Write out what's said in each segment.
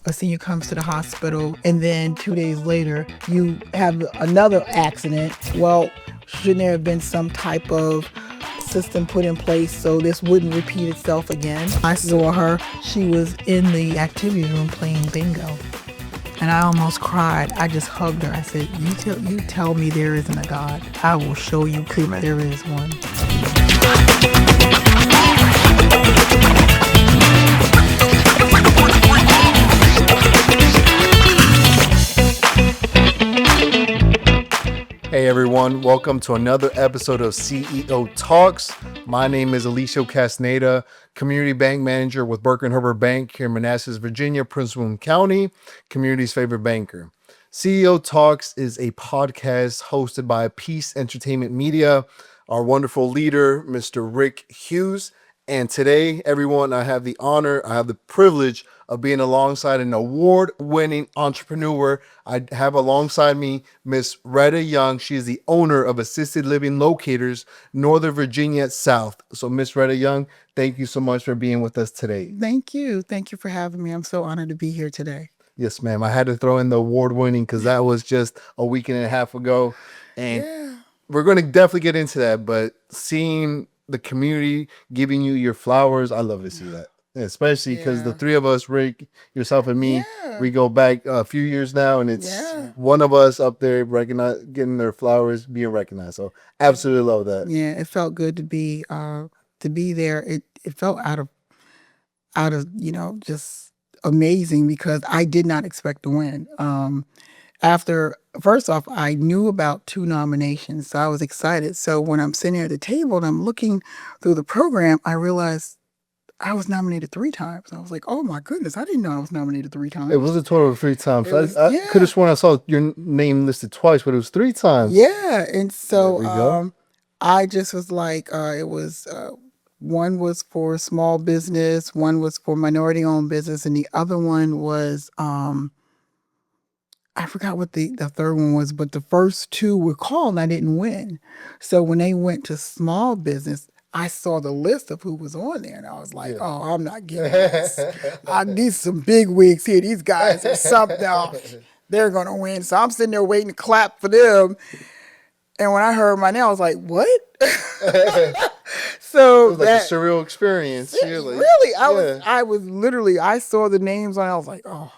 a senior comes to the hospital and then 2 days later you have another accident. Well, shouldn't there have been some type of system put in place so this wouldn't repeat itself again? I saw her. She was in the activity room playing bingo. And I almost cried. I just hugged her. I said, you tell me there isn't a God. I will show you clearly there is one. Hey everyone, welcome to another episode of CEO Talks. My name is Alicio Castaneda, Community Bank Manager with Burke & Herbert Bank here in Manassas, Virginia, Prince William County, community's favorite banker. CEO Talks is a podcast hosted by Peace Entertainment Media, our wonderful leader, Mr. Rick Hughes. And today, everyone, I have the privilege of being alongside an award-winning entrepreneur. I have alongside me Miss Retta Young. She is the owner of Assisted Living Locators, Northern Virginia South. So Miss Retta Young, thank you so much for being with us today. Thank you. Thank you for having me. I'm so honored to be here today. Yes, ma'am. I had to throw in the award-winning because that was just a week and a half ago. And we're going to definitely get into that. But seeing the community giving you your flowers, I love to see that. Especially because the three of us, Rick, yourself, and me, we go back a few years now, and it's one of us up there getting their flowers, being recognized. So absolutely love that. Yeah, it felt good to be there. It felt out of just amazing because I did not expect to win. First off, I knew about 2 nominations, so I was excited. So when I'm sitting at the table and I'm looking through the program, I realized I was nominated 3 times. I was like, oh my goodness, I didn't know I was nominated 3 times. It was a total of 3 times. I could have sworn I saw your name listed twice, but it was 3 times. Yeah, and so I just was like, it was one was for small business, one was for minority-owned business, and the other one was I forgot what the third one was, but the first 2 were called and I didn't win. So when they went to small business, I saw the list of who was on there and I was like, oh, I'm not getting this. I need some big wigs here. These guys are something else. They're going to win. So I'm sitting there waiting to clap for them. And when I heard my name, I was like, what? So it was like a surreal experience. Really? I saw the names on it. I was like, oh,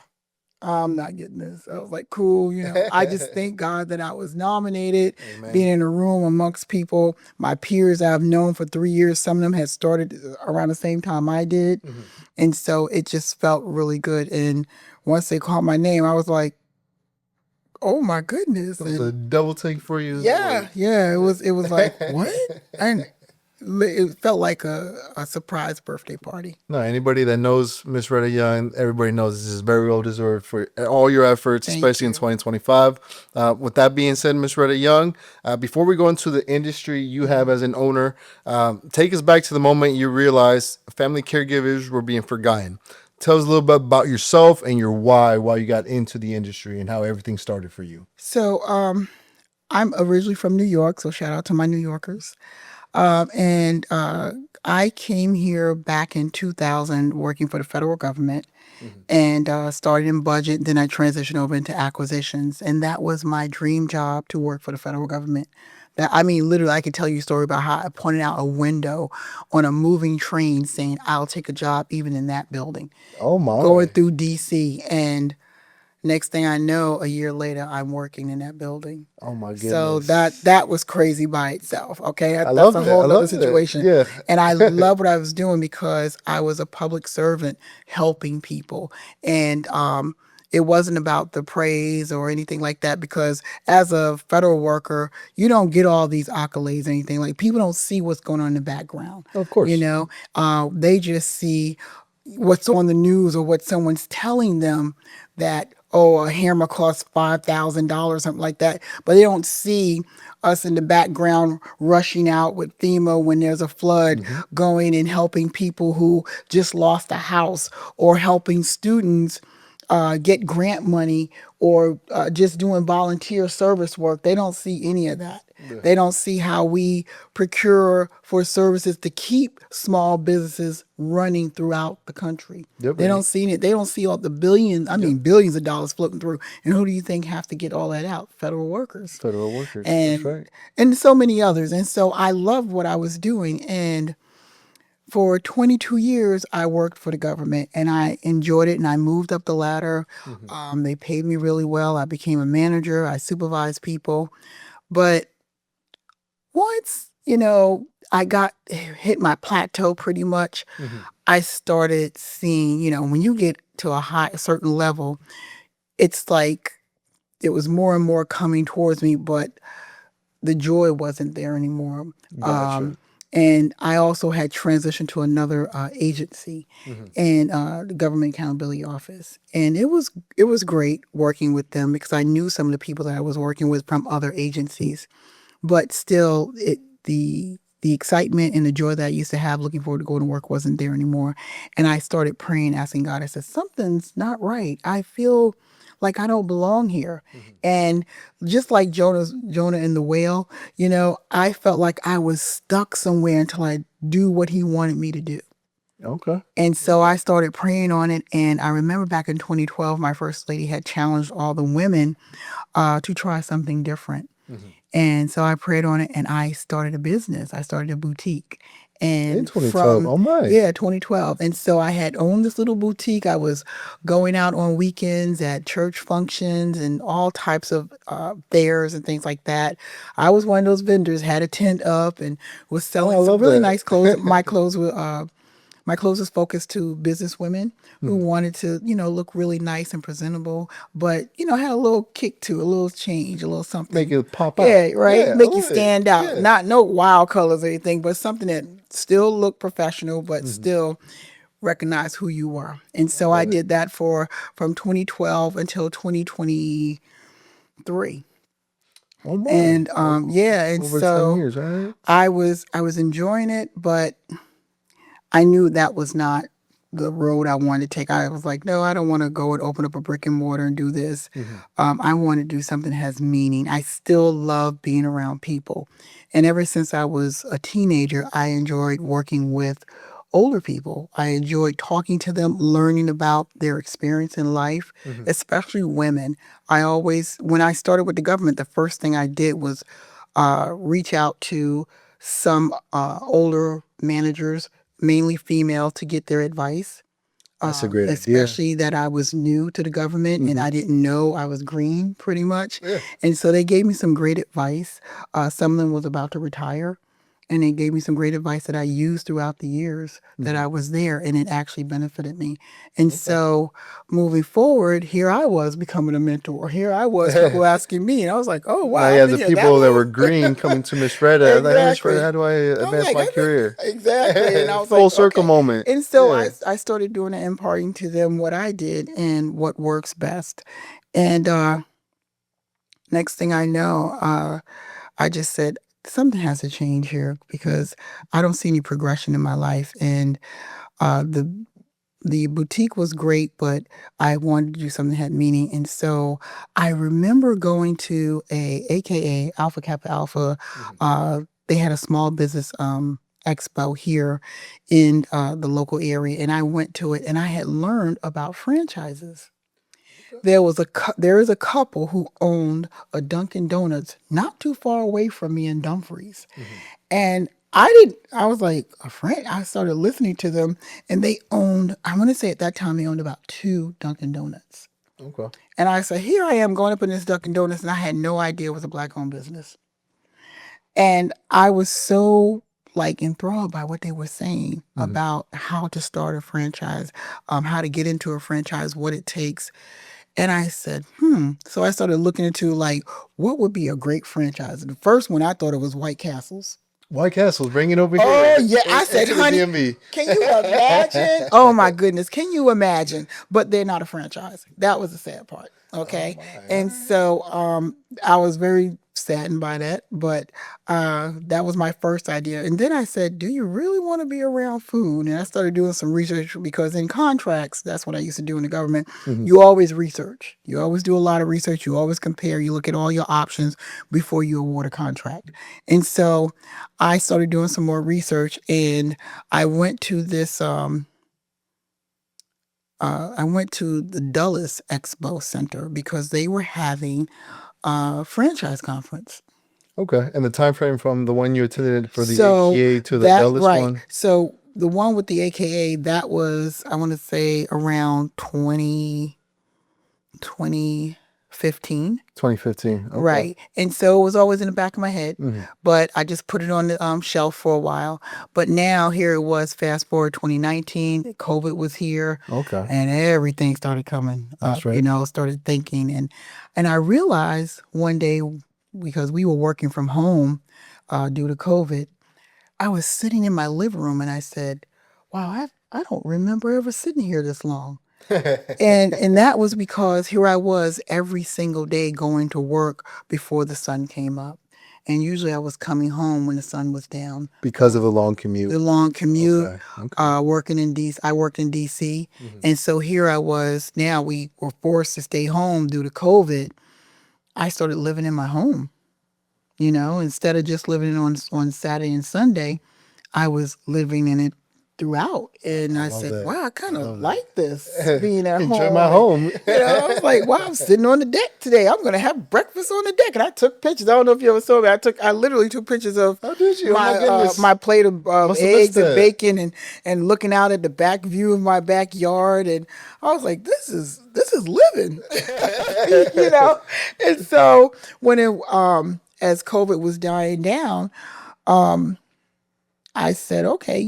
I'm not getting this. I was like, cool. I just thank God that I was nominated. Amen. Being in a room amongst people, my peers I've known for 3 years. Some of them had started around the same time I did. Mm-hmm. And so it just felt really good. And once they called my name, I was like, oh my goodness. It was a double take for you. Yeah. It was like, what? And it felt like a surprise birthday party. No, anybody that knows Miss Retta Young, everybody knows this is very well deserved for all your efforts, especially in 2025. With that being said, Miss Retta Young, before we go into the industry you have as an owner, take us back to the moment you realized family caregivers were being forgotten. Tell us a little bit about yourself and your why you got into the industry and how everything started for you. So I'm originally from New York, so shout out to my New Yorkers. I came here back in 2000 working for the federal government and started in budget. Then I transitioned over into acquisitions. And that was my dream job, to work for the federal government. Literally, I could tell you a story about how I pointed out a window on a moving train saying, I'll take a job even in that building. Oh, my. Going through D.C. And next thing I know, a year later, I'm working in that building. Oh my goodness! So that was crazy by itself. Okay, that's a whole other situation. Yeah. And I love what I was doing because I was a public servant helping people, and it wasn't about the praise or anything like that. Because as a federal worker, you don't get all these accolades or anything. Like, people don't see what's going on in the background. Of course, they just see what's on the news or what someone's telling them that, oh, a hammer costs $5,000, something like that. But they don't see us in the background rushing out with FEMA when there's a flood, going and helping people who just lost a house, or helping students get grant money, or just doing volunteer service work. They don't see any of that. Yeah. They don't see how we procure for services to keep small businesses running throughout the country. Yep. They don't see it. They don't see all the billions, I Yep. mean, billions of dollars floating through. And who do you think have to get all that out? Federal workers Federal workers. That's and right. so many others. And so I loved what I was doing. And for 22 years, I worked for the government and I enjoyed it and I moved up the ladder. Mm-hmm. They paid me really well. I became a manager. I supervised people. But once, I got hit my plateau pretty much, Mm-hmm. I started seeing, when you get to a certain level, it's like it was more and more coming towards me, but the joy wasn't there anymore. Gotcha. And I also had transitioned to another agency Mm-hmm. and the Government Accountability Office. And it was great working with them because I knew some of the people that I was working with from other agencies. But still, the excitement and the joy that I used to have looking forward to going to work wasn't there anymore. And I started praying, asking God. I said, something's not right. I feel like I don't belong here. Mm-hmm. And just like Jonah and the whale, I felt like I was stuck somewhere until I do what he wanted me to do. Okay. And so I started praying on it. And I remember back in 2012, my first lady had challenged all the women to try something different. Mm-hmm. And so I prayed on it and I started a business. I started a boutique. In And 2012. Oh my. 2012. And so I had owned this little boutique. I was going out on weekends at church functions and all types of fairs and things like that. I was one of those vendors, had a tent up and was Oh, I selling some love really that. nice clothes. My clothes was focused to business women who Mhm. wanted to, look really nice and presentable, but, had a little kick to, a little change, a little Make something. it pop out. Yeah, right. Yeah, I Make you love it. stand out. Yeah. Not no wild colors or anything, but something that still looked professional, but Mm-hmm. still recognize who you were. And I so I love it. did that from 2012 until 2023. Oh my. And yeah, and Over 10 so years, right? I was enjoying it, but I knew that was not the road I wanted to take. I was like, no, I don't want to go and open up a brick and mortar and do this. Mm-hmm. I want to do something that has meaning. I still love being around people. And ever since I was a teenager, I enjoyed working with older people. I enjoyed talking to them, learning about their experience in life, Mm-hmm. especially women. When I started with the government, the first thing I did was reach out to some older managers, mainly female, to get their advice. That's a great idea. Especially that I was new to the government and Mm-hmm. I didn't know I was green pretty much. Yeah. And so they gave me some great advice. Some of them was about to retire. And they gave me some great advice that I used throughout the years that Mm-hmm. I was there, and it actually benefited me. And Okay. so moving forward, here I was becoming a mentor. Here I was, people asking me, and I was like, oh, Now wow, you I've have been the here that people that were long? green coming to Miss Retta. I'm like, hey, Miss Retta, Exactly. how do I I'm advance like, my career? exactly. And I was Full like, circle okay. moment. And so Yeah. I started doing it, imparting to them what I did and what works best. And next thing I know, I just said, something has to change here because I don't see any progression in my life. And the boutique was great, but I wanted to do something that had meaning. And so I remember going to AKA Alpha Kappa Alpha. Mm-hmm. They had a small business expo here in the local area, and I went to it, and I had learned about franchises. There is a couple who owned a Dunkin' Donuts not too far away from me in Dumfries. Mm-hmm. And I was like, a friend, I started listening to them and they owned, I want to say at that time they owned about two Dunkin' Donuts. Okay. And I said, here I am going up in this Dunkin' Donuts and I had no idea it was a black owned business. And I was so like enthralled by what they were saying Mm-hmm. about how to start a franchise, how to get into a franchise, what it takes. And I said, So I started looking into like what would be a great franchise. And the first one I thought it was White Castles. White Castles, bring it over Oh here yeah, I said, into the honey, DMV. can you imagine? Oh my goodness, can you imagine? But they're not a franchise. That was the sad part. Oh Okay, my! and Alright. so I was very saddened by that, but that was my first idea. And then I said, do you really want to be around food? And I started doing some research because in contracts, that's what I used to do in the government. Mhm. You always research. You always do a lot of research. You always compare. You look at all your options before you award a contract. And so I started doing some more research, and I went to this. I went to the Dulles Expo Center because they were having a franchise conference. Okay. And the time frame from the one you attended for the So AKA to the that Ellis right. one? So the one with the AKA, that was, I want to say, around 2015. 2015. Okay. Right. And so it was always in the back of my head, Mhm. but I just put it on the shelf for a while. But now here it was, fast forward 2019, COVID was here, Okay. and everything started coming That's up, right. started thinking. And I realized one day, because we were working from home due to COVID, I was sitting in my living room and I said, wow, I don't remember ever sitting here this long. And that was because here I was every single day going to work before the sun came up. And usually I was coming home when the sun was down. Because of the long commute. The long commute, Okay. Okay. working in DC. I worked in DC. Mhm. And so here I was. Now we were forced to stay home due to COVID. I started living in my home, instead of just living on Saturday and Sunday. I was living in it throughout. And I I love said, that. wow, I kind I of love like this that. being at Enjoy home. my And, home. I was like, wow, I'm sitting on the deck today. I'm going to have breakfast on the deck. And I took pictures. I don't know if you ever saw me. I literally took pictures of How did you? Oh my my goodness. my plate of Must have missed eggs and that. bacon and looking out at the back view of my backyard. And I was like, this is living, you know? And so when as COVID was dying down, I said, okay,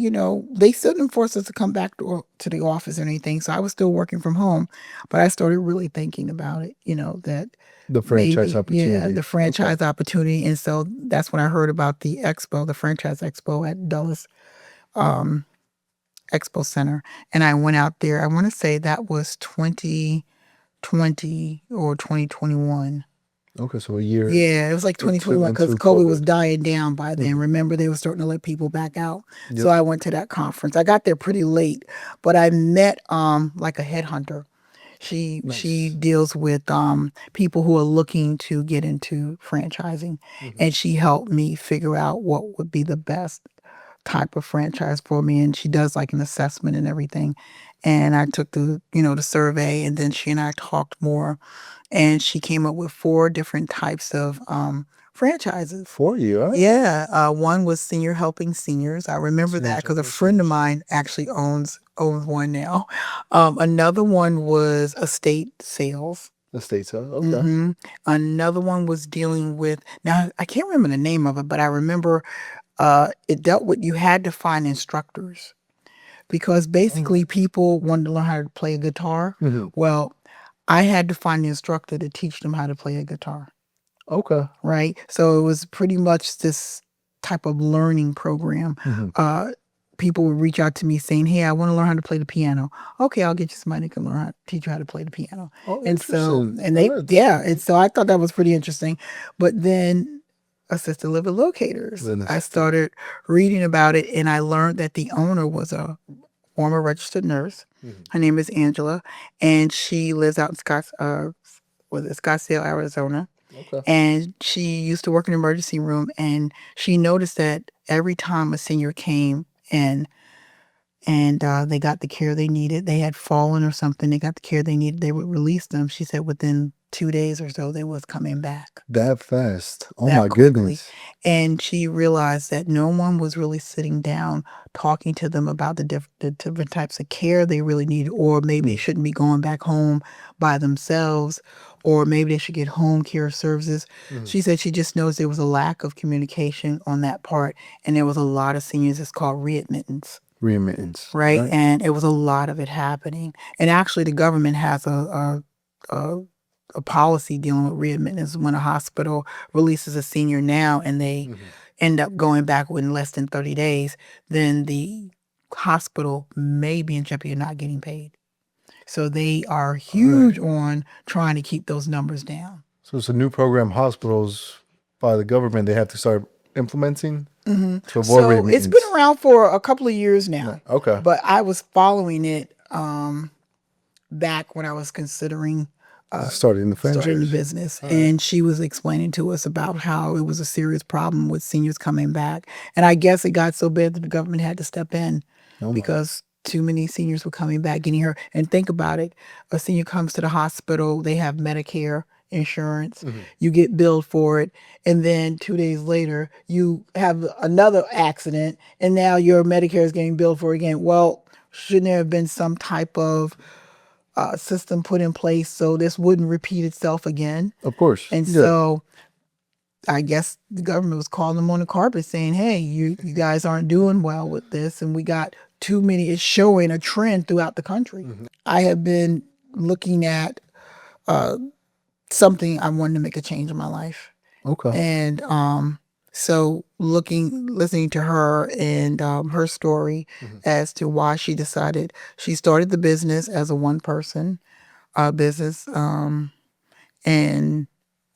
they still didn't force us to come back to the office or anything. So I was still working from home, but I started really thinking about it, that The franchise maybe, yeah, opportunity. the franchise opportunity. And so that's when I heard about the expo, the franchise expo at Dulles Expo Center. And I went out there. I want to say that was 2020 or 2021. Okay, so a year Yeah, it was like into 2021 because into COVID was COVID. dying down by then. Mhm. Remember, they were starting to let people back out. Yep. So I went to that conference. I got there pretty late, but I met like a headhunter. She Nice. deals with people who are looking to get into franchising, Mhm. and she helped me figure out what would be the best type of franchise for me. And she does like an assessment and everything. And I took the survey, and then she and I talked more, and she came up with 4 different types of franchises. For you, all right? Yeah, one was senior helping seniors. I remember that Seniors because a helping friend of seniors. mine actually owns one now. Another one was estate sales. The states, huh? Okay. hmm Another one was dealing with, now I can't remember the name of it, but I remember it dealt with, you had to find instructors because basically people wanted to learn how to play a guitar. Mhm. Well, I had to find the instructor to teach them how to play a guitar, Okay. right? So it was pretty much this type of learning program. Mhm. People would reach out to me saying, "Hey, I want to learn how to play the piano." Okay, I'll get you somebody that can learn how to teach you how to play the piano. Oh, And so, interesting. and Oh, that's and so I thought that was pretty interesting. But then assisted living locators, I goodness. started reading about it, and I learned that the owner was a former registered nurse. Mhm. Her name is Angela, and she lives out in Scottsdale, Arizona. Okay. And she used to work in the emergency room, and she noticed that every time a senior came in and they got the care they needed, they had fallen or something, they got the care they needed, they would release them. She said within 2 days or so, they was coming back That fast. Oh that my quickly. goodness. And she realized that no one was really sitting down talking to them about the different types of care they really needed, or maybe they shouldn't be going back home by themselves, or maybe they should get home care services. Mhm. She said she just knows there was a lack of communication on that part, and there was a lot of seniors that's called readmittance. Remittance. Right, Right. and it was a lot of it happening. And actually, the government has a policy dealing with readmittance. When a hospital releases a senior now and they Mhm. end up going back within less than 30 days, then the hospital may be in jeopardy of not getting paid. So they are All right. huge on trying to keep those numbers down. So it's a new program hospitals by the government they have to start implementing to avoid So it's been remittance. around for a couple of years now, Okay. but I was following it back when I was considering Starting the starting the franchise. business. And she was explaining to us about how it was a serious problem with seniors coming back. And I guess it got so bad that the government had to step in Oh my. because too many seniors were coming back getting hurt. And think about it, a senior comes to the hospital, they have Medicare insurance, you get billed for it, and then 2 days later you have another accident and now your Medicare is getting billed for again. Well, shouldn't there have been some type of system put in place so this wouldn't repeat itself again? Of course. And Yeah. so I guess the government was calling them on the carpet saying, hey, you guys aren't doing well with this. And we got too many. It's showing a trend throughout the country. I have been looking at something I wanted to make a change in my life. Okay. And so listening to her and her story as to why she decided she started the business as a one person business. And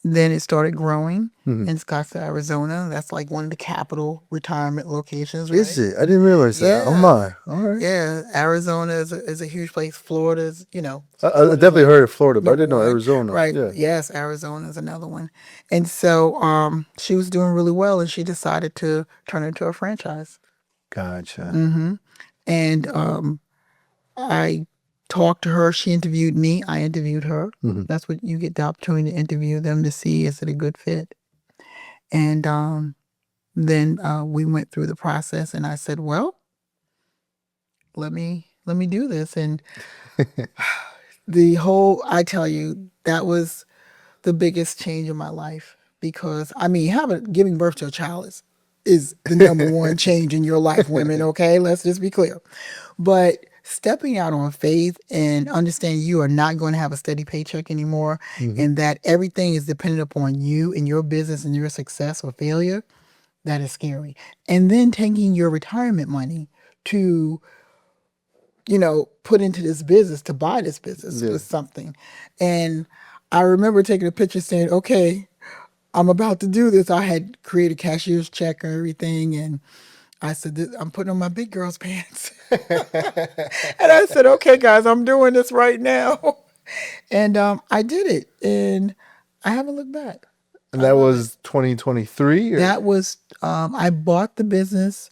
then it started growing in Scottsdale, Arizona. That's like one of the capital retirement locations, right? Is it? I didn't realize that. Oh Yeah. my. All right. Yeah, Arizona is a huge place. Florida's, I Florida's definitely like heard of Florida, but I number didn't know one. Arizona. Right. Yeah. Yes, Arizona is another one. And so she was doing really well and she decided to turn it into a franchise. Gotcha. And I talked to her. She interviewed me. I interviewed her. That's what you get the opportunity to interview them to see is it a good fit. And then we went through the process, and I said, "Well, let me do this." And I tell you, that was the biggest change in my life because I mean, giving birth to a child is the number one change in your life, women. Okay, let's just be clear. But stepping out on faith and understanding you are not going to have a steady paycheck anymore, and that everything is dependent upon you and your business and your success or failure, that is scary. And then taking your retirement money to put into this business to buy this business Yeah. was something. And I remember taking a picture saying, okay, I'm about to do this. I had created cashier's check and everything. And I said, I'm putting on my big girl's pants. And I said, okay, guys, I'm doing this right now. And I did it. And I haven't looked back. And I that love it. was 2023 or That was, I bought the business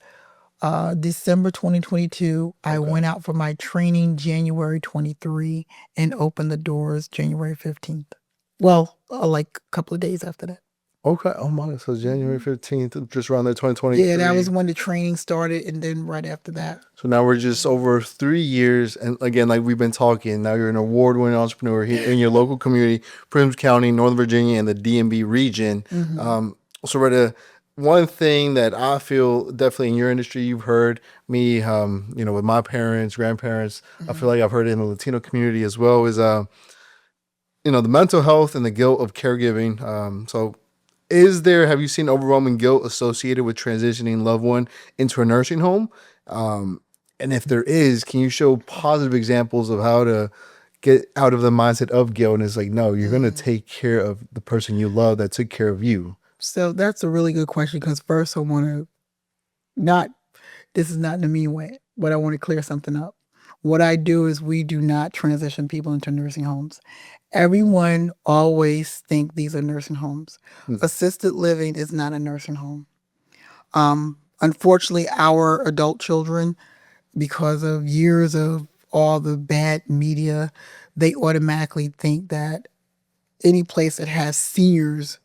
December 2022. I went out for my training January 23 and opened the doors January 15th. Well, like a couple of days after that. okay. Oh my, so January 15th, just around there, Yeah, 2023. that was when the training started, and then right after that. So now we're just over 3 years, and again, like we've been talking, now you're an award-winning entrepreneur here in your local community, Prince County, Northern Virginia, and the DMV region. So, Retta, one thing that I feel definitely in your industry, you've heard me, with my parents, grandparents. I feel like I've heard it in the Latino community as well. Is the mental health and the guilt of caregiving. Have you seen overwhelming guilt associated with transitioning loved one into a nursing home? And if there is, can you show positive examples of how to get out of the mindset of guilt? And it's like, no, you're going to take care of the person you love that took care of you. So that's a really good question because first I want to not, this is not in a mean way, but I want to clear something up. What I do is we do not transition people into nursing homes. Everyone always think these are nursing homes. Assisted living is not a nursing home. Unfortunately, our adult children, because of years of all the bad media, they automatically think that any place that has seniors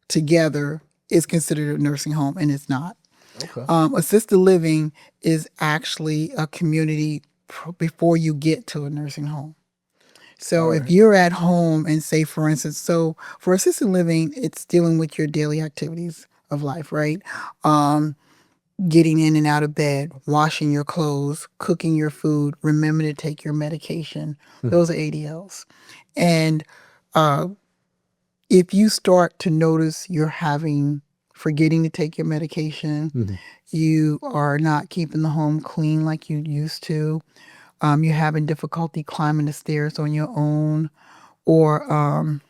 together is considered a nursing home, and it's not. Okay. Assisted living is actually a community before you get to a nursing home. So if you're at home and say, for instance, so for assisted living, it's dealing with your daily activities of life, right? Getting in and out of bed, washing your clothes, cooking your food, remember to take your medication. Those are ADLs. And if you start to notice you're forgetting to take your medication, you are not keeping the home clean like you used to, you're having difficulty climbing the stairs on your own, or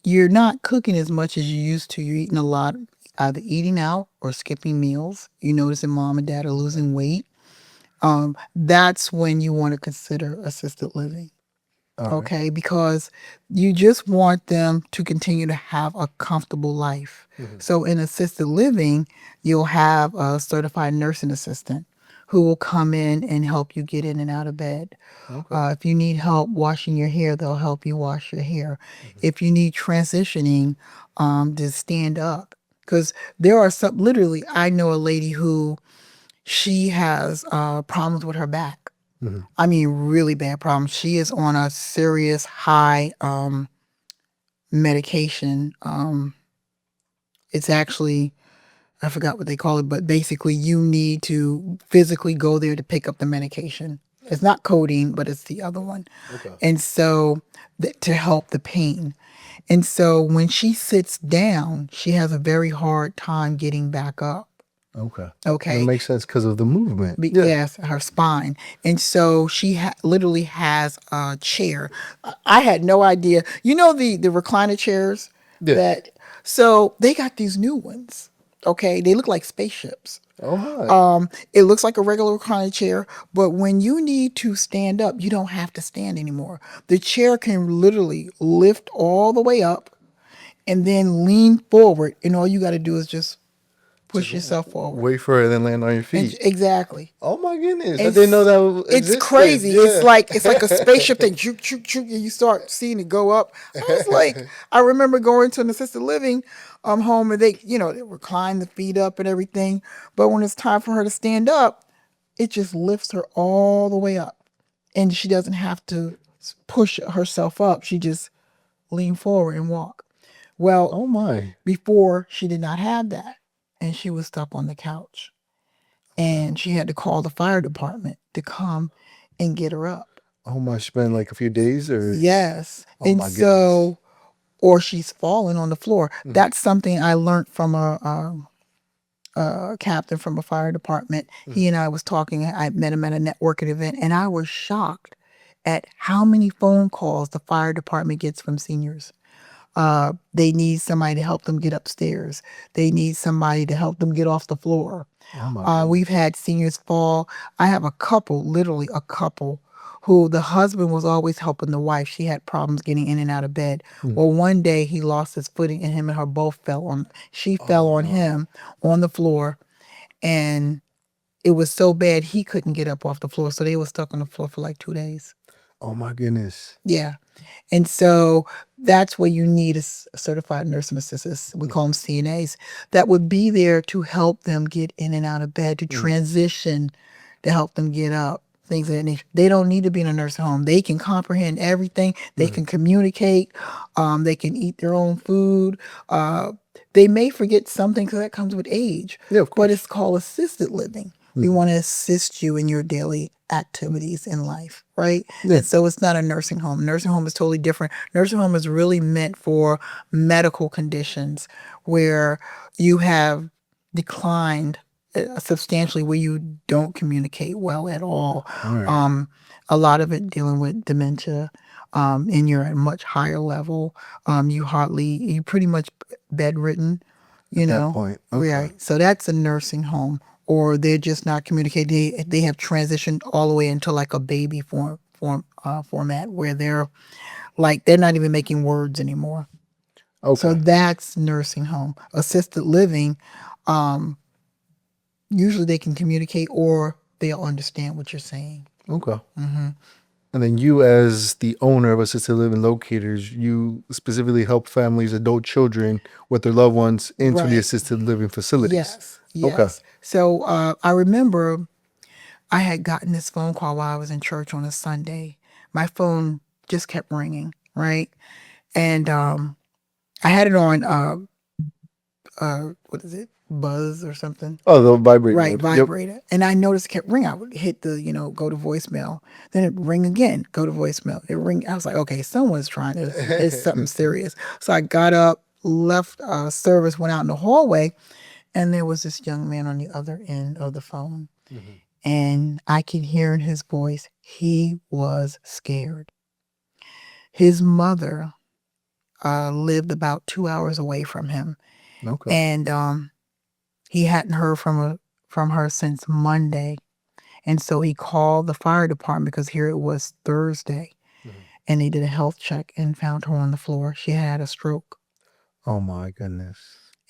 you're not cooking as much as you used to. You're eating a lot, either eating out or skipping meals. You notice that mom and dad are losing weight. That's when you want to consider assisted living. All right. Okay, because you just want them to continue to have a comfortable life. So in assisted living, you'll have a certified nursing assistant who will come in and help you get in and out of bed. Okay. If you need help washing your hair, they'll help you wash your hair. If you need transitioning, to stand up, because there are some. Literally, I know a lady who she has problems with her back. I mean, really bad problems. She is on a serious high medication. It's actually, I forgot what they call it, but basically, you need to physically go there to pick up the medication. It's not codeine, but it's the other one. Okay. And so, to help the pain. And so, when she sits down, she has a very hard time getting back up. Okay. That Okay. makes sense because of the movement. Yeah. Yes, her spine. And so she literally has a chair. I had no idea. You know the recliner chairs Yeah. that, so they got these new ones. Okay, they look like spaceships. Oh my. It looks like a regular recliner chair, but when you need to stand up, you don't have to stand anymore. The chair can literally lift all the way up and then lean forward, and all you got to do is just push yourself forward. Wait for it and then land on your And feet. exactly. Oh my goodness. I didn't know It's that it's existed. crazy. Yeah. It's like a spaceship thing. Chook, chook, chook, and you start seeing it go up. I was like, I remember going to an assisted living home, and they recline the feet up and everything. But when it's time for her to stand up, it just lifts her all the way up, and she doesn't have to push herself up. She just lean forward and walk. Well, Oh my. before she did not have that, and she was stuck on the couch, and she had to call the fire department to come and get her up. Oh my. Spend like a few days or. Yes. Oh And my goodness. so, or she's fallen on the floor. That's something I learned from a captain from a fire department. He and I was talking. I met him at a networking event, and I was shocked at how many phone calls the fire department gets from seniors. They need somebody to help them get upstairs. They need somebody to help them get off the floor. Oh my goodness. We've had seniors fall. I have a couple, literally a couple, who the husband was always helping the wife. She had problems getting in and out of bed. Well, one day he lost his footing, and him and her both fell on. She fell on him on the floor, and it was so bad he couldn't get up off the floor. So they were stuck on the floor for like 2 days. Oh my goodness. Yeah. And so that's where you need a certified nursing assistant. We call them CNAs that would be there to help them get in and out of bed, to transition, to help them get up, things of that nature. They don't need to be in a nursing home. They can comprehend everything. They can communicate. They can eat their own food. They may forget something because that comes with age. Yeah, of course. But it's called assisted living. We want to assist you in your daily activities in life, right? Yeah. And so it's not a nursing home. Nursing home is totally different. Nursing home is really meant for medical conditions where you have declined substantially, where you don't communicate well at all. Right. A lot of it dealing with dementia, and you're at a much higher level. You pretty much bedridden, At that point. Okay. Right. So that's a nursing home, or they're just not communicating. They have transitioned all the way into like a baby format where they're not even making words anymore. Okay. So that's nursing home. Assisted living, usually they can communicate or they'll understand what you're saying. Okay. And then you, as the owner of Assisted Living Locators, you specifically help families, adult children, with their loved ones into the Right. assisted living facilities. Yes. Okay. So I remember I had gotten this phone call while I was in church on a Sunday. My phone just kept ringing, right? And I had it on what is it? Buzz or something. Oh, the vibrate Right, mode. Yep. vibrator. And I noticed it kept ringing. I would hit the, go to voicemail. Then it ring again, go to voicemail. It ring. I was like, okay, someone's trying to, it's something serious. So I got up, left service, went out in the hallway, and there was this young man on the other end of the phone. And I could hear in his voice, he was scared. His mother lived about 2 hours away from him, Okay. and he hadn't heard from her since Monday, and so he called the fire department because here it was Thursday, and they did a health check and found her on the floor. She had a stroke, Oh my goodness.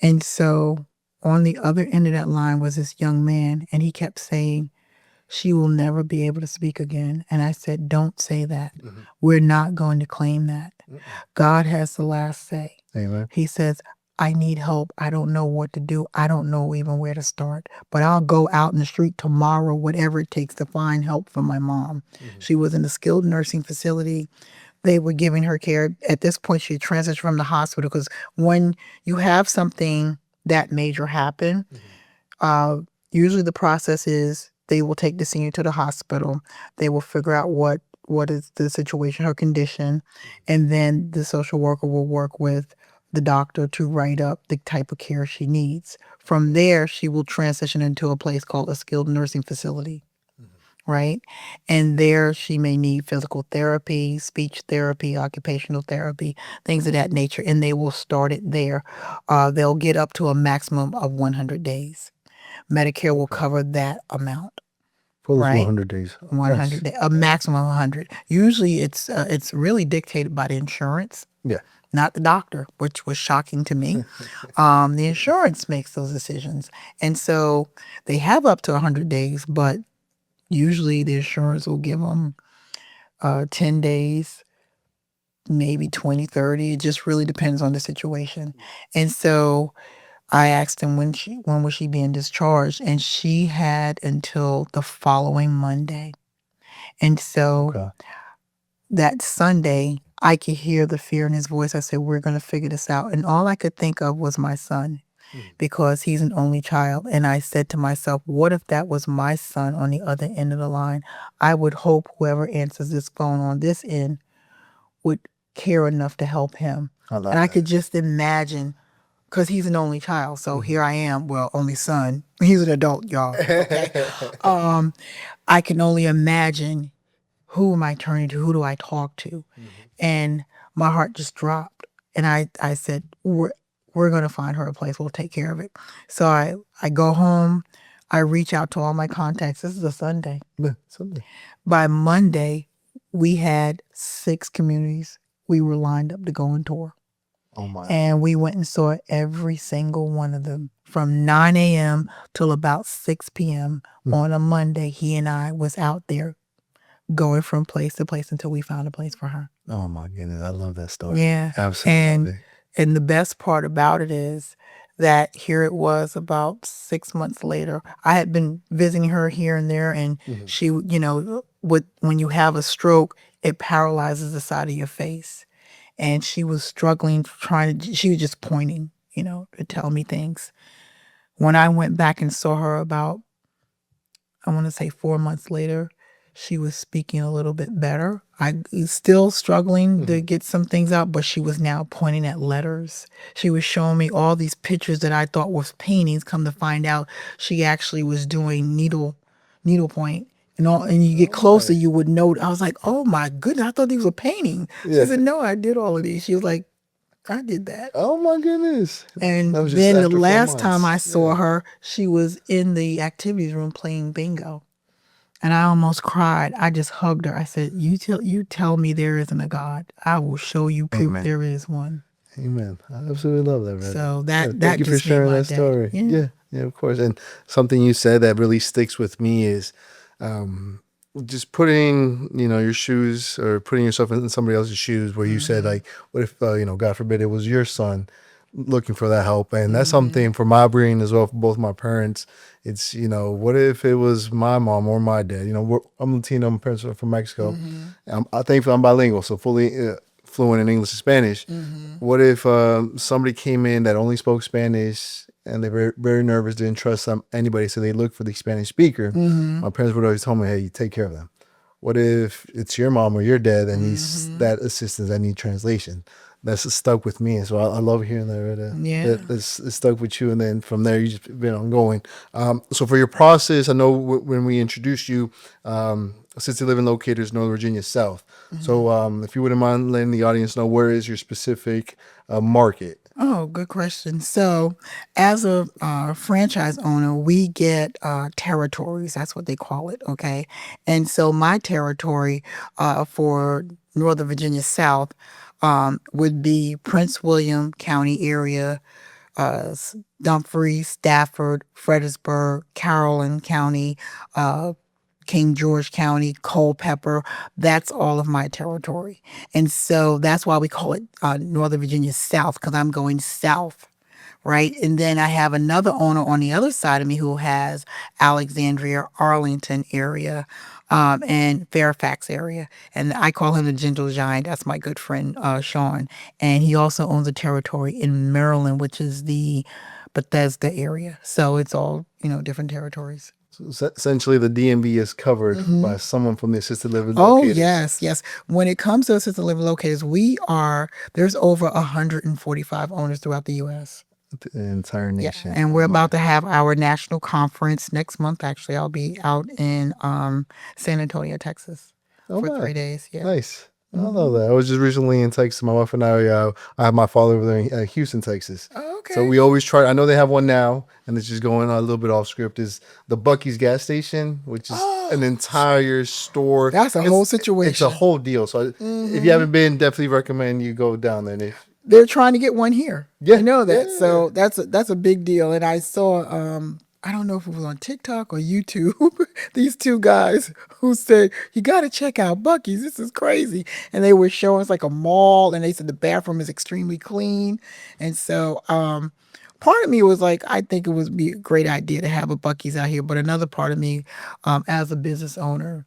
and so on the other end of that line was this young man, and he kept saying, "She will never be able to speak again." And I said, "Don't say that. We're not going to claim that. God has the last say." Amen. He says, "I need help. I don't know what to do. I don't know even where to start. But I'll go out in the street tomorrow, whatever it takes to find help for my mom." She was in a skilled nursing facility. They were giving her care. At this point, she transitioned from the hospital because when you have something that major happen, uh, usually the process is they will take the senior to the hospital. They will figure out what is the situation, her condition, and then the social worker will work with the doctor to write up the type of care she needs. From there, she will transition into a place called a skilled nursing facility, right? And there she may need physical therapy, speech therapy, occupational therapy, things of that nature, and they will start it there. They'll get up to a maximum of 100 days. Medicare will cover that amount, For those right? 100 days. 100 days, a maximum of 100. Usually it's really dictated by the insurance, Yeah. not the doctor, which was shocking to me. The insurance makes those decisions. And so they have up to 100 days, but usually the insurance will give them 10 days, maybe 20, 30. It just really depends on the situation. And so I asked him when was she being discharged, and she had until the following Monday. And so Okay. that Sunday, I could hear the fear in his voice. I said, "We're going to figure this out." And all I could think of was my son because he's an only child. And I said to myself, what if that was my son on the other end of the line? I would hope whoever answers this phone on this end would care enough to help him. I love And I that. could just imagine, because he's an only child. So here I am, well, only son. He's an adult, y'all. Okay. I can only imagine, who am I turning to? Who do I talk to? And my heart just dropped. And I said, we're going to find her a place. We'll take care of it. So I go home. I reach out to all my contacts. This is a Sunday. Yeah, Sunday. By Monday, we had 6 communities we were lined up to go and tour. Oh my. And we went and saw every single one of them from 9 a.m. till about 6 p.m. on a Monday. He and I was out there going from place to place until we found a place for her. Oh my goodness. I love that story. Yeah. Absolutely. And the best part about it is that here it was about 6 months later. I had been visiting her here and there, and she, when you have a stroke, it paralyzes the side of your face. And she was struggling, she was just pointing, to tell me things. When I went back and saw her about, I want to say 4 months later, she was speaking a little bit better. I was still struggling to get some things out, but she was now pointing at letters. She was showing me all these pictures that I thought was paintings. Come to find out, she actually was doing needle point. And you get closer, you would know. I was like, oh my goodness, I thought these were paintings. Yeah. She said, no, I did all of these. She was like, I did that. Oh my goodness. And That was just then the after 4 last time I months. saw her, she was in the activities room playing bingo. And I almost cried. I just hugged her. I said, you tell me there isn't a God. I will show you proof Amen. there is one. Amen. I absolutely love that, Retta. So Thank you for just made sharing my that day. story. Yeah. Yeah, of course. And something you said that really sticks with me is just putting, your shoes or putting yourself in somebody else's shoes where you said, like, what if, God forbid it was your son looking for that help? And that's something for my brain as well, for both my parents. It's, what if it was my mom or my dad? I'm Latino, my parents are from Mexico. I think I'm bilingual, so fully fluent in English and Spanish. What if somebody came in that only spoke Spanish and they were very nervous, didn't trust anybody, so they looked for the Spanish speaker? My parents would always tell me, hey, you take care of them. What if it's your mom or your dad that needs that assistance, that need translation? That's stuck with me. So I love hearing that. Retta. Yeah. It's stuck with you. And then from there, you just been ongoing. So for your process, I know when we introduced you, assisted living locators, Northern Virginia South. So, if you wouldn't mind letting the audience know, where is your specific market? Oh, good question. So, as a franchise owner, we get territories. That's what they call it. Okay. And so, my territory for Northern Virginia South would be Prince William County area, uh, Dumfries, Stafford, Fredericksburg, Caroline County, uh, King George County, Culpeper. That's all of my territory. And so that's why we call it Northern Virginia South, because I'm going south, right? And then I have another owner on the other side of me who has Alexandria, Arlington area, and Fairfax area. And I call him the Gentle Giant. That's my good friend, Sean. And he also owns a territory in Maryland, which is the Bethesda area. So it's all, different territories. So essentially, the DMV is covered by someone from the assisted living Oh, locators. yes, yes. When it comes to assisted living locators, there's over 145 owners throughout the U.S. The entire Yeah, nation. and we're about to have our national conference next month. Actually, I'll be out in San Antonio, Texas, Oh for my, 3 days. Yeah. nice. I love that. I was just recently in Texas. My wife and I have my father over there in Houston, Texas. Oh, So okay. we always try. I know they have one now, and it's just going a little bit off script. Is the Buc-ee's gas station, which is an entire store. That's a whole It's a situation. whole deal. So if you haven't been, definitely recommend you go down there. And if, They're trying to get one here. yeah, I know that. yeah. So that's a big deal. And I saw I don't know if it was on TikTok or YouTube, these two guys who said, "You got to check out Bucky's. This is crazy." And they were showing us like a mall, and they said the bathroom is extremely clean. And so part of me was like, I think it would be a great idea to have a Bucky's out here. But another part of me, as a business owner,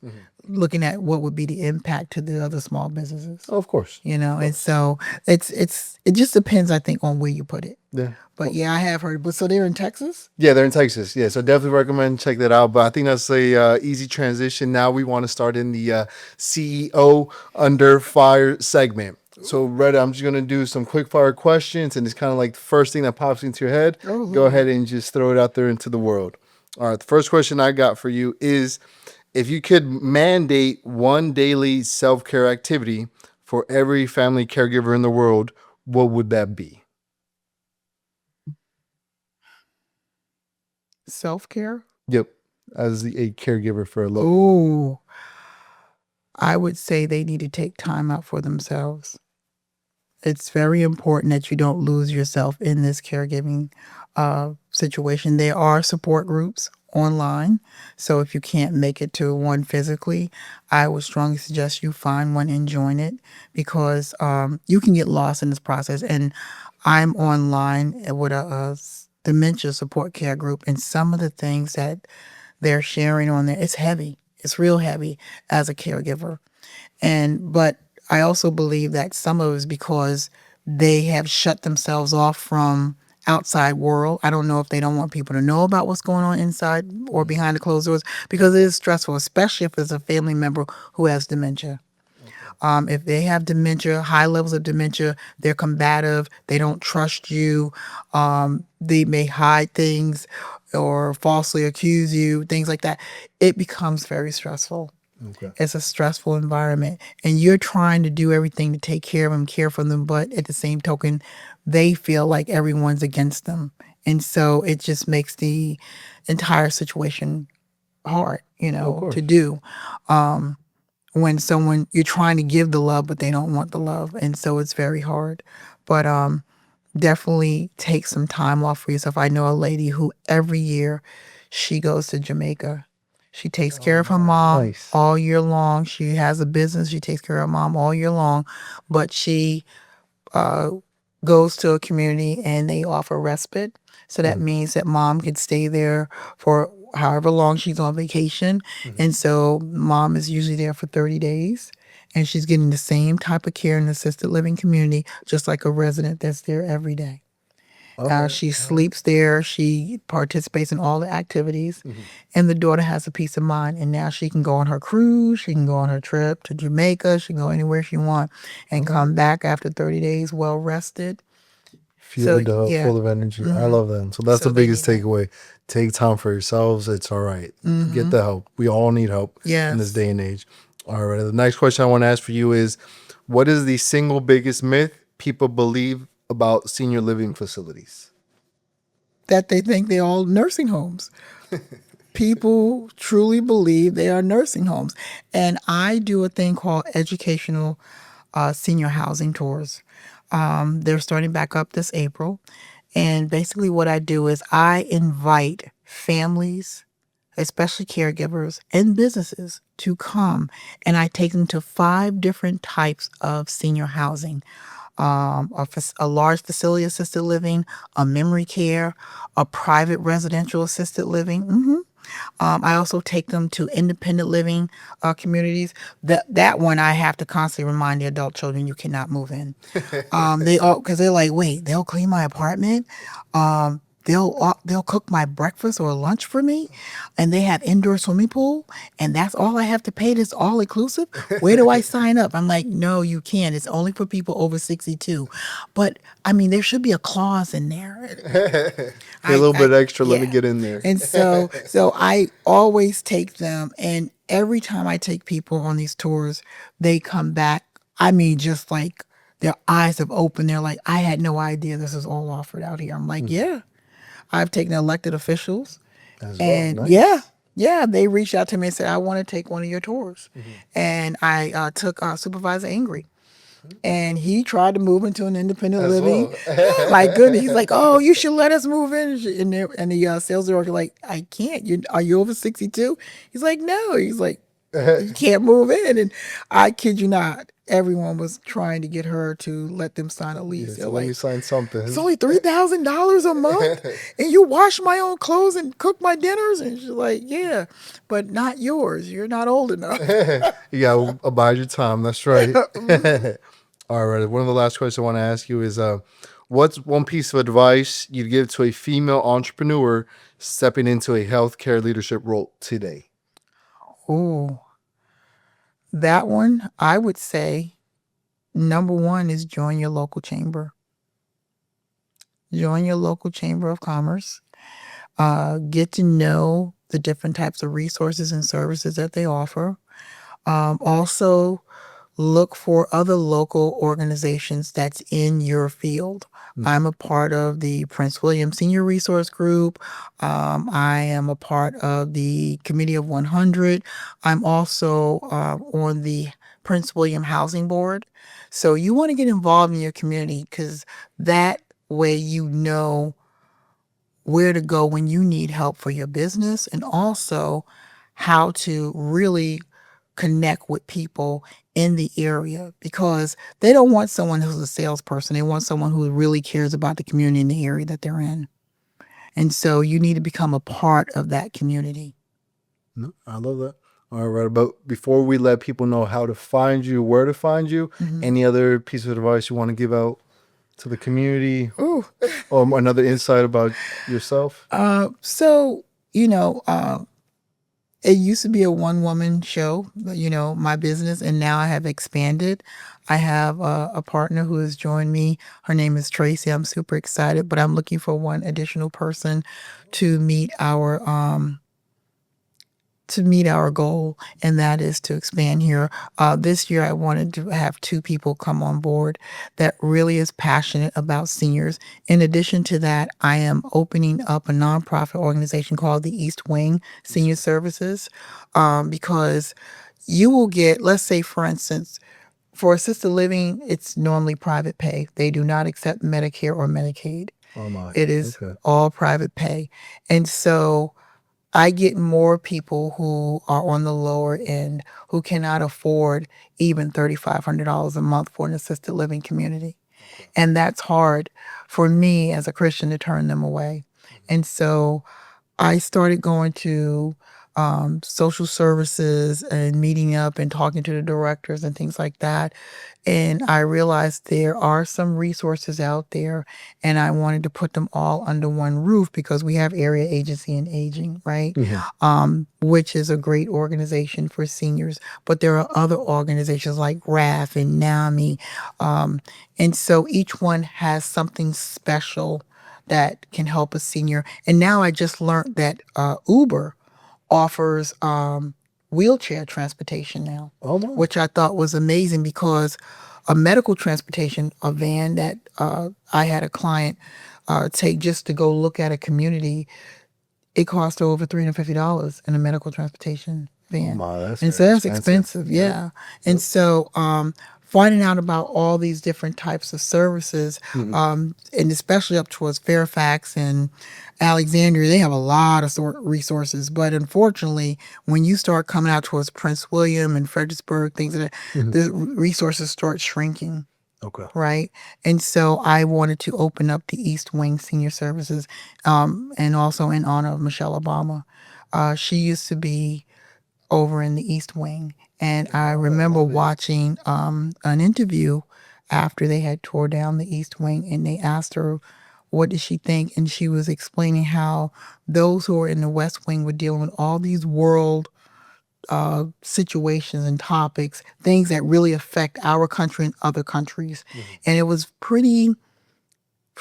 looking at what would be the impact to the other small businesses. Oh, of course. And so it just depends, I think, on where you put it. Yeah. But yeah, I have heard. But so they're in Texas. Yeah, they're in Texas. Yeah, so definitely recommend check that out. But I think that's a easy transition. Now we want to start in the CEO under fire segment. So Retta, I'm just gonna do some quick fire questions, and it's kind of like the first thing that pops into your head. Oh, Go ahead and just throw it out there into the world. All right, the first question I got for you is, if you could mandate one daily self care activity for every family caregiver in the world, what would that be? self-care. Yep, as a caregiver for a loved one. Oh, I would say they need to take time out for themselves. It's very important that you don't lose yourself in this caregiving situation. There are support groups online. So if you can't make it to one physically, I would strongly suggest you find one and join it, because you can get lost in this process. And I'm online with a dementia support care group, and some of the things that they're sharing on there, it's heavy. It's real heavy as a caregiver. But I also believe that some of it is because they have shut themselves off from outside world. I don't know if they don't want people to know about what's going on inside or behind the closed doors, because it is stressful, especially if it's a family member who has dementia. If they have dementia, high levels of dementia, they're combative, they don't trust you, they may hide things or falsely accuse you, things like that. It becomes very stressful. Okay. It's a stressful environment, and you're trying to do everything to take care of them, care for them, but at the same token, they feel like everyone's against them. And so it just makes the entire situation hard, Of course. to do. When someone you're trying to give the love, but they don't want the love. And so it's very hard. But definitely take some time off for yourself. I know a lady who every year she goes to Jamaica. She takes care of her mom Nice. all year long. She has a business. She takes care of her mom all year long. But she uh, goes to a community and they offer respite. So that means that mom can stay there for however long she's on vacation. And so mom is usually there for 30 days. And she's getting the same type of care in the assisted living community, just like a resident that's there every day. She sleeps there. She participates in all the activities. And the daughter has a peace of mind. And now she can go on her cruise. She can go on her trip to Jamaica. She can go anywhere she wants and come back after 30 days well rested. Fueled, full of energy. I love that. So that's So the they biggest need that. takeaway. Take time for yourselves. It's all right. Get the help. We all need help in this Yes. day and age. All right. The next question I want to ask for you is, what is the single biggest myth people believe about senior living facilities? That they think they're all nursing homes. People truly believe they are nursing homes. And I do a thing called educational senior housing tours. They're starting back up this April. And basically, what I do is I invite families, especially caregivers and businesses, to come, and I take them to 5 different types of senior housing. A large facility assisted living, a memory care, a private residential assisted living. I also take them to independent living communities. That one I have to constantly remind the adult children you cannot move in. They all because they're like, wait, they'll clean my apartment. They'll cook my breakfast or lunch for me, and they have indoor swimming pool, and that's all I have to pay. This all inclusive. Where do I sign up? I'm like, no, you can't. It's only for people over 62. But I mean, there should be a clause in there. Pay a little bit extra. Let me Yeah. get in there. And so I always take them, and every time I take people on these tours, they come back. I mean, just like their eyes have opened. They're like, I had no idea this is all offered out here. I'm like, yeah. I've taken elected officials, As well. and Nice. yeah, they reached out to me and said, I want to take one of your tours. And I took Supervisor Angry. And he tried to move into an independent As living. well. My goodness, he's like, "Oh, you should let us move in." And the sales director like, "I can't. Are you over 62?" He's like, "No." He's like, "You can't move in." And I kid you not, everyone was trying to get her to let them sign a Yeah, lease. They're so let me like, sign something. "It's only $3,000 a month, and you wash my own clothes and cook my dinners." And she's like, "Yeah, but not yours. You're not old enough." You gotta abide your time. That's right. All right. One of the last questions I want to ask you is, what's one piece of advice you'd give to a female entrepreneur stepping into a healthcare leadership role today? Ooh, that one I would say number one is join your local chamber. Join your local chamber of commerce. Get to know the different types of resources and services that they offer. Also, look for other local organizations that's in your field. I'm a part of the Prince William Senior Resource Group. I am a part of the Committee of 100. I'm also on the Prince William Housing Board. So you want to get involved in your community because that way you know where to go when you need help for your business and also how to really connect with people in the area because they don't want someone who's a salesperson. They want someone who really cares about the community in the area that they're in. And so you need to become a part of that community. No, I love that. All right. But before we let people know how to find you, where to find you, any other piece of advice you want to give out to the community Ooh. or another insight about yourself? So, you know, it used to be a one woman show, my business, and now I have expanded. I have a partner who has joined me. Her name is Tracy. I'm super excited, but I'm looking for one additional person to meet our goal, and that is to expand here. This year, I wanted to have 2 people come on board that really is passionate about seniors. In addition to that, I am opening up a nonprofit organization called the East Wing Senior Services because you will get, let's say, for instance, for assisted living, it's normally private pay. They do not accept Medicare or Medicaid. Oh my. It is Okay. all private pay. And so I get more people who are on the lower end who cannot afford even $3,500 a month for an assisted living community. Okay. And that's hard for me as a Christian to turn them away. And so I started going to social services and meeting up and talking to the directors and things like that. And I realized there are some resources out there, and I wanted to put them all under one roof because we have Area Agency in Aging, right? Which is a great organization for seniors. But there are other organizations like RAF and NAMI. And so each one has something special that can help a senior. And now I just learned that Uber offers wheelchair transportation now, Oh my. which I thought was amazing because a medical transportation, a van that I had a client take just to go look at a community, it cost over $350 in a medical transportation Oh van. my, that's And so very that's expensive. expensive, Yep. yeah. And so finding out about all these different types of services, and especially up towards Fairfax and Alexandria, they have a lot of resources. But unfortunately, when you start coming out towards Prince William and Fredericksburg, things like that, the resources start shrinking. Okay. Right. And so I wanted to open up the East Wing Senior Services, and also in honor of Michelle Obama. She used to be over in the East Wing. And I remember watching an interview after they had tore down the East Wing, and they asked her, what did she think? And she was explaining how those who are in the West Wing were dealing with all these world situations and topics, things that really affect our country and other countries. And it was pretty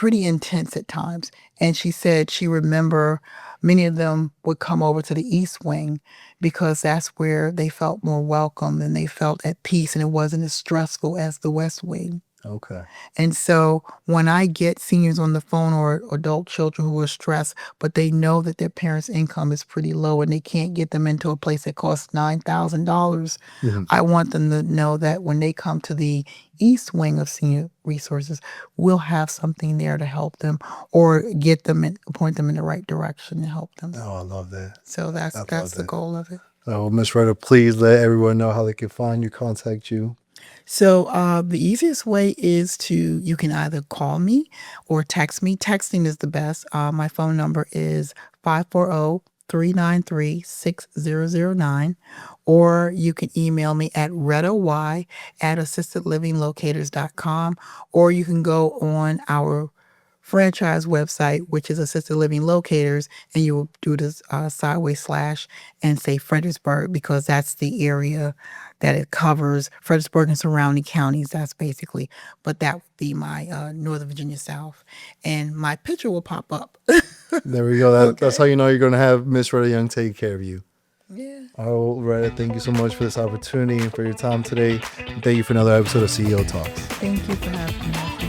intense at times. And she said she remember many of them would come over to the East Wing because that's where they felt more welcome and they felt at peace, and it wasn't as stressful as the West Wing. Okay. And so when I get seniors on the phone or adult children who are stressed, but they know that their parents' income is pretty low and they can't get them into a place that costs $9,000, I want them to know that when they come to the East Wing of Senior Resources, we'll have something there to help them or get them and point them in the right direction and help them. Oh, I love that. So that's the that. goal of it. Oh, Miss Retta, please let everyone know how they can find you, contact you. So the easiest way is you can either call me or text me. Texting is the best. My phone number is 540-393-6009. Or you can email me at rettay@assistedlivinglocators.com. Or you can go on our franchise website, which is Assisted Living Locators, and you will do this sideways slash and say Fredericksburg, because that's the area that it covers, Fredericksburg and surrounding counties. That's basically, but that would be my Northern Virginia South, and my picture will pop up. There we go. That's how you know you're going to have Miss Retta Young take care of you. Yeah. Oh, Retta, thank you so much for this opportunity and for your time today. And thank you for another episode of CEO Talks. Thank you for having me.